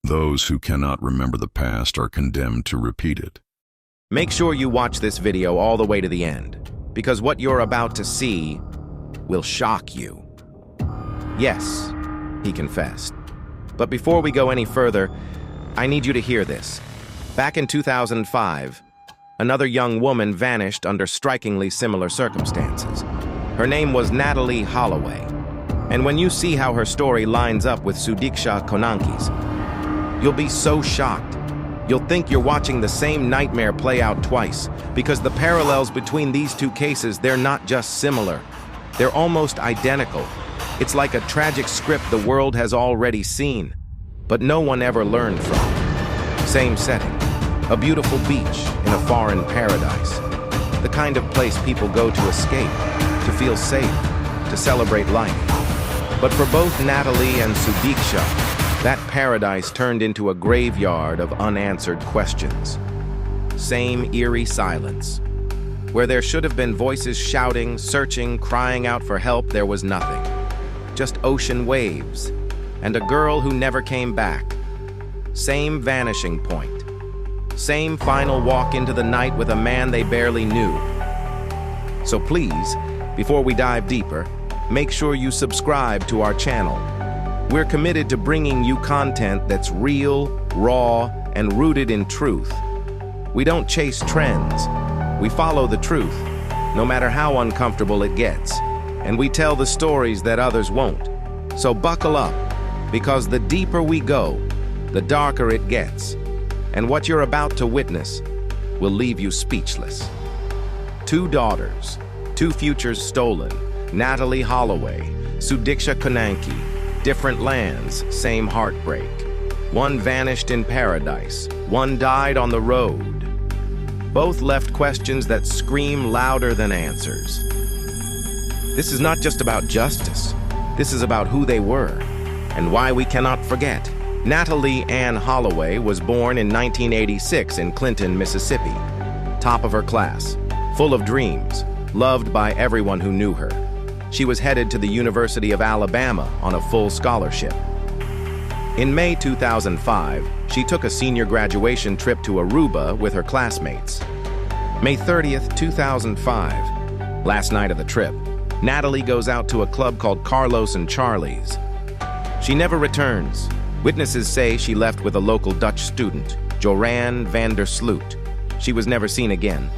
Those who cannot remember the past are condemned to repeat it. Make sure you watch this video all the way to the end, because what you're about to see will shock you. Yes, he confessed. But before we go any further, I need you to hear this. Back in 2005, another young woman vanished under strikingly similar circumstances. Her name was Natalee Holloway. And when you see how her story lines up with Sudiksha Konanki's, you'll be so shocked. You'll think you're watching the same nightmare play out twice, because the parallels between these two cases, they're not just similar. They're almost identical. It's like a tragic script the world has already seen, but no one ever learned from. Same setting, a beautiful beach in a foreign paradise. The kind of place people go to escape, to feel safe, to celebrate life. But for both Natalee and Sudiksha, that paradise turned into a graveyard of unanswered questions. Same eerie silence. Where there should have been voices shouting, searching, crying out for help, there was nothing. Just ocean waves, and a girl who never came back. Same vanishing point. Same final walk into the night with a man they barely knew. So please, before we dive deeper, make sure you subscribe to our channel. We're committed to bringing you content that's real, raw, and rooted in truth. We don't chase trends. We follow the truth, no matter how uncomfortable it gets. And we tell the stories that others won't. So buckle up, because the deeper we go, the darker it gets. And what you're about to witness will leave you speechless. Two daughters, two futures stolen, Natalee Holloway, Sudiksha Konanki, different lands, same heartbreak. One vanished in paradise, one died on the road. Both left questions that scream louder than answers. This is not just about justice. This is about who they were and why we cannot forget. Natalee Ann Holloway was born in 1986 in Clinton, Mississippi. Top of her class, full of dreams, loved by everyone who knew her. She was headed to the University of Alabama on a full scholarship. In May 2005, she took a senior graduation trip to Aruba with her classmates. May 30th, 2005, last night of the trip, Natalee goes out to a club called Carlos and Charlie's. She never returns. Witnesses say she left with a local Dutch student, Joran van der Sloot. She was never seen again.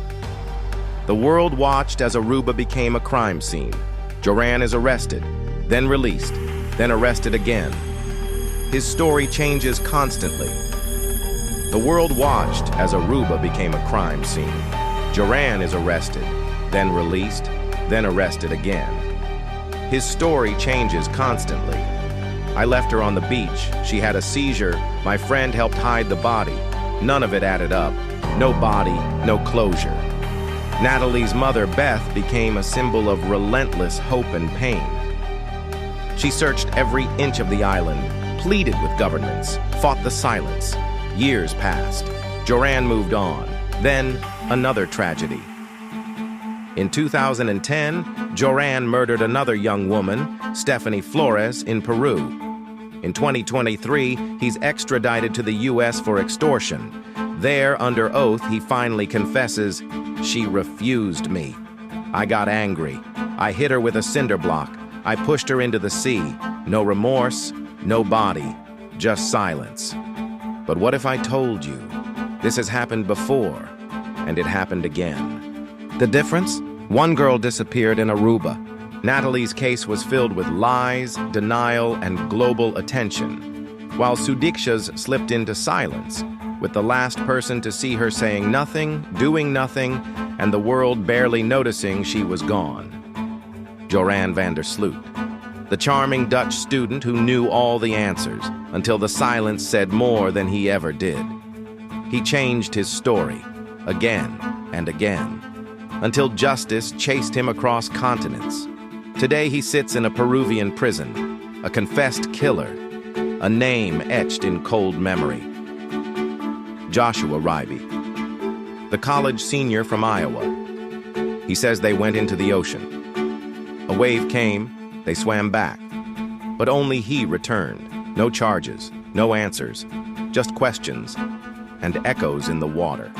The world watched as Aruba became a crime scene. Joran is arrested, then released, then arrested again. His story changes constantly. The world watched as Aruba became a crime scene. Joran is arrested, then released, then arrested again. His story changes constantly. I left her on the beach. She had a seizure. My friend helped hide the body. None of it added up. No body, no closure. Natalee's mother, Beth, became a symbol of relentless hope and pain. She searched every inch of the island, pleaded with governments, fought the silence. Years passed. Joran moved on. Then, another tragedy. In 2010, Joran murdered another young woman, Stephanie Flores, in Peru. In 2023, he's extradited to the U.S. for extortion. There, under oath, he finally confesses, "She refused me. I got angry. I hit her with a cinder block. I pushed her into the sea. No remorse, no body, just silence." But what if I told you this has happened before, and it happened again? The difference? One girl disappeared in Aruba. Natalee's case was filled with lies, denial, and global attention, while Sudiksha's slipped into silence, with the last person to see her saying nothing, doing nothing, and the world barely noticing she was gone. Joran van der Sloot, the charming Dutch student who knew all the answers, until the silence said more than he ever did. He changed his story, again and again, until justice chased him across continents. Today he sits in a Peruvian prison, a confessed killer, a name etched in cold memory. Joshua Riibe, the college senior from Iowa. He says they went into the ocean. A wave came, they swam back, but only he returned. No charges, No answers, just questions and echoes in the water.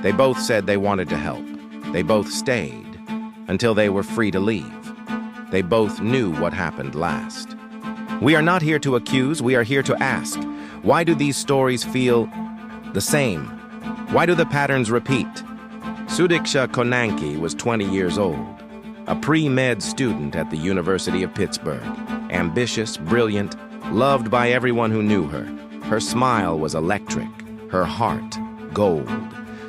They both said they wanted to help. They both stayed until they were free to leave. They both knew what happened last. We are not here to accuse, we are here to ask. Why do these stories feel the same? Why do the patterns repeat? Sudiksha Konanki was 20 years old, a pre-med student at the University of Pittsburgh. Ambitious, brilliant, loved by everyone who knew her. Her smile was electric, her heart gold.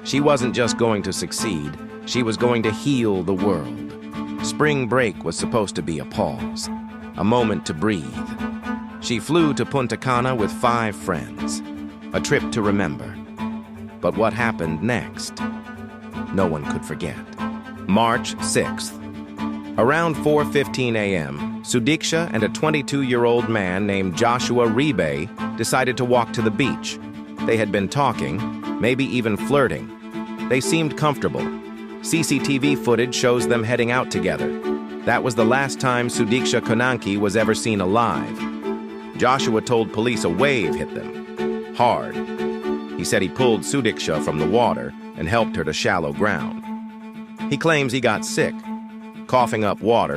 She wasn't just going to succeed, she was going to heal the world. Spring break was supposed to be a pause, a moment to breathe. She flew to Punta Cana with 5 friends, a trip to remember. But what happened next? No one could forget. March 6th. Around 4:15 a.m., Sudiksha and a 22-year-old man named Joshua Riibe decided to walk to the beach. They had been talking, maybe even flirting. They seemed comfortable. CCTV footage shows them heading out together. That was the last time Sudiksha Konanki was ever seen alive. Joshua told police a wave hit them, hard. He said he pulled Sudiksha from the water and helped her to shallow ground. He claims he got sick, coughing up water,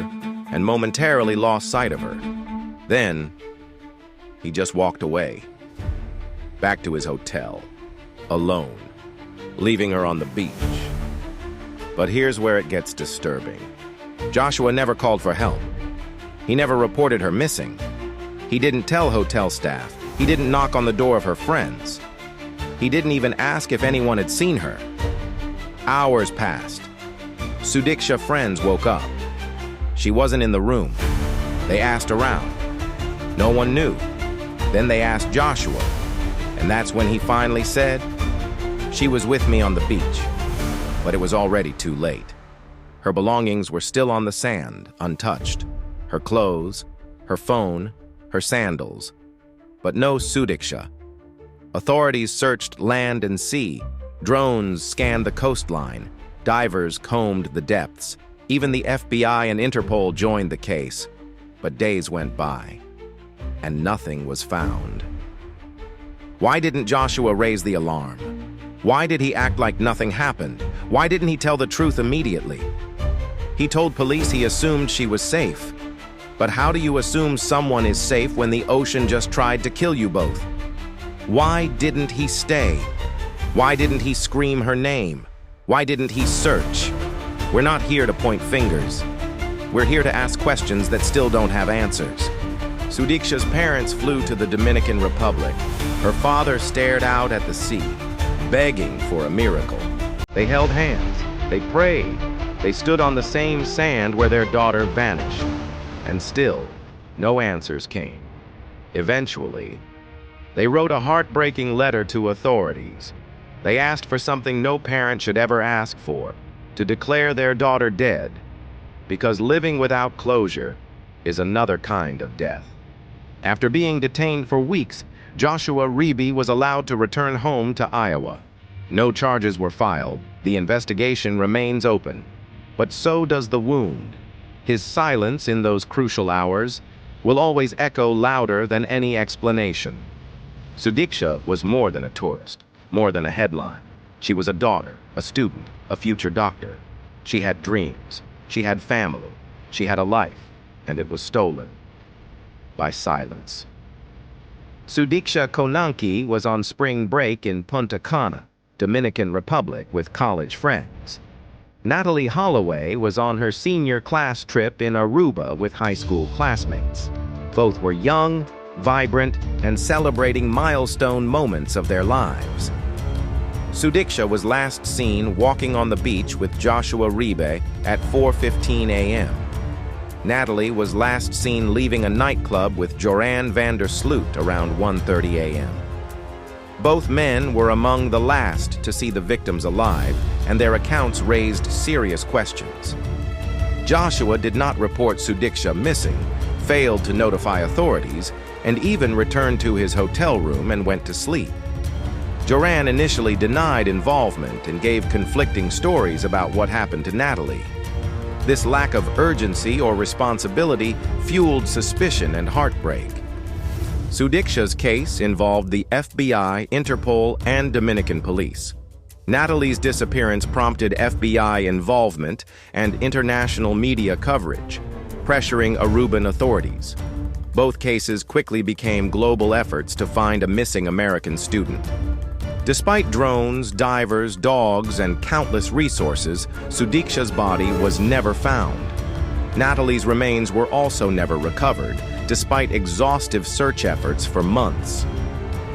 and momentarily lost sight of her. Then, he just walked away, back to his hotel, alone, leaving her on the beach. But here's where it gets disturbing. Joshua never called for help. He never reported her missing. He didn't tell hotel staff. He didn't knock on the door of her friends. He didn't even ask if anyone had seen her. Hours passed. Sudiksha's friends woke up. She wasn't in the room. They asked around. No one knew. Then they asked Joshua, and that's when he finally said, "She was with me on the beach." But it was already too late. Her belongings were still on the sand, untouched. Her clothes, her phone, her sandals. But no Sudiksha. Authorities searched land and sea. Drones scanned the coastline. Divers combed the depths. Even the FBI and Interpol joined the case. But days went by, and nothing was found. Why didn't Joshua raise the alarm? Why did he act like nothing happened? Why didn't he tell the truth immediately? He told police he assumed she was safe. But how do you assume someone is safe when the ocean just tried to kill you both? Why didn't he stay? Why didn't he scream her name? Why didn't he search? We're not here to point fingers. We're here to ask questions that still don't have answers. Sudiksha's parents flew to the Dominican Republic. Her father stared out at the sea, begging for a miracle. They held hands. They prayed. They stood on the same sand where their daughter vanished. And still, no answers came. Eventually, they wrote a heartbreaking letter to authorities. They asked for something no parent should ever ask for, to declare their daughter dead, because living without closure is another kind of death. After being detained for weeks, Joshua Riibe was allowed to return home to Iowa. No charges were filed. The investigation remains open. But so does the wound. His silence in those crucial hours will always echo louder than any explanation. Sudiksha was more than a tourist, more than a headline. She was a daughter, a student, a future doctor. She had dreams. She had family. She had a life, and it was stolen by silence. Sudiksha Konanki was on spring break in Punta Cana, Dominican Republic, with college friends. Natalee Holloway was on her senior class trip in Aruba with high school classmates. Both were young, vibrant, and celebrating milestone moments of their lives. Sudiksha was last seen walking on the beach with Joshua Riibe at 4:15 a.m. Natalee was last seen leaving a nightclub with Joran Sloot around 1:30 a.m. Both men were among the last to see the victims alive, and their accounts raised serious questions. Joshua did not report Sudiksha missing, failed to notify authorities, and even returned to his hotel room and went to sleep. Joran initially denied involvement and gave conflicting stories about what happened to Natalee. This lack of urgency or responsibility fueled suspicion and heartbreak. Sudiksha's case involved the FBI, Interpol, and Dominican police. Natalee's disappearance prompted FBI involvement and international media coverage, pressuring Aruban authorities. Both cases quickly became global efforts to find a missing American student. Despite drones, divers, dogs, and countless resources, Sudiksha's body was never found. Natalee's remains were also never recovered, despite exhaustive search efforts for months.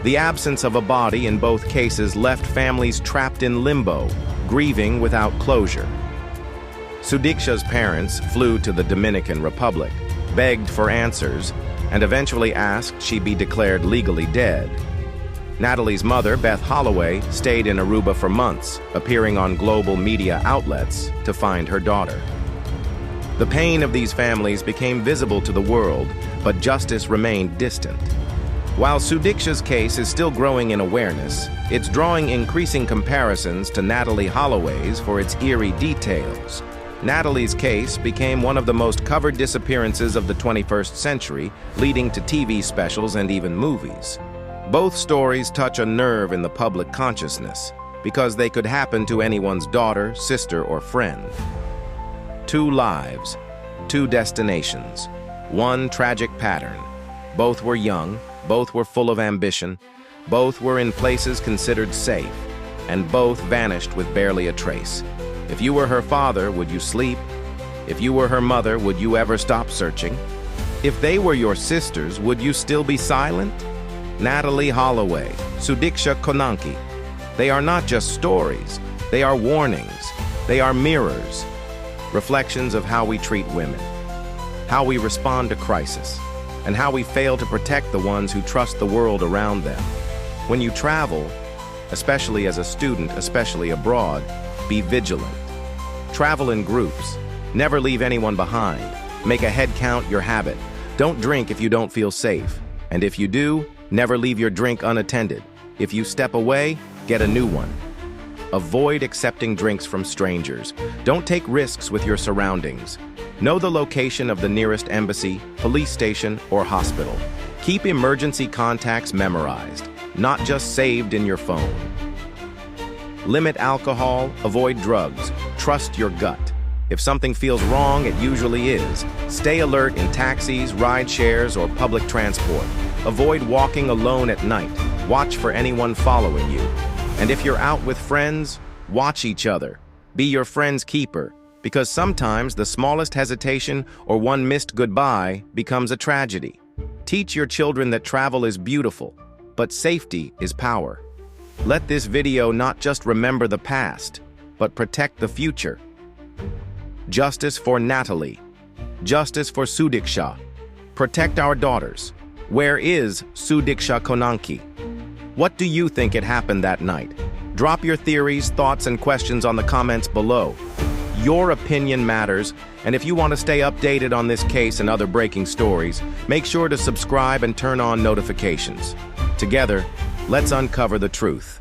The absence of a body in both cases left families trapped in limbo, grieving without closure. Sudiksha's parents flew to the Dominican Republic, begged for answers, and eventually asked she be declared legally dead. Natalee's mother, Beth Holloway, stayed in Aruba for months, appearing on global media outlets to find her daughter. The pain of these families became visible to the world, but justice remained distant. While Sudiksha's case is still growing in awareness, it's drawing increasing comparisons to Natalee Holloway's for its eerie details. Natalee's case became one of the most covered disappearances of the 21st century, leading to TV specials and even movies. Both stories touch a nerve in the public consciousness, because they could happen to anyone's daughter, sister, or friend. Two lives, two destinations, one tragic pattern. Both were young, both were full of ambition, both were in places considered safe, and both vanished with barely a trace. If you were her father, would you sleep? If you were her mother, would you ever stop searching? If they were your sisters, would you still be silent? Natalee Holloway, Sudiksha Konanki. They are not just stories, they are warnings, they are mirrors, reflections of how we treat women, how we respond to crisis, and how we fail to protect the ones who trust the world around them. When you travel, especially as a student, especially abroad, be vigilant. Travel in groups. Never leave anyone behind. Make a head count your habit. Don't drink if you don't feel safe. And if you do, never leave your drink unattended. If you step away, get a new one. Avoid accepting drinks from strangers. Don't take risks with your surroundings. Know the location of the nearest embassy, police station, or hospital. Keep emergency contacts memorized, not just saved in your phone. Limit alcohol, avoid drugs. Trust your gut. If something feels wrong, it usually is. Stay alert in taxis, ride shares, or public transport. Avoid walking alone at night. Watch for anyone following you. And if you're out with friends, watch each other. Be your friend's keeper, because sometimes the smallest hesitation or one missed goodbye becomes a tragedy. Teach your children that travel is beautiful, but safety is power. Let this video not just remember the past, but protect the future. Justice for Natalee. Justice for Sudiksha. Protect our daughters. Where is Sudiksha Konanki? What do you think had happened that night? Drop your theories, thoughts, and questions on the comments below. Your opinion matters, and if you want to stay updated on this case and other breaking stories, make sure to subscribe and turn on notifications. Together, let's uncover the truth.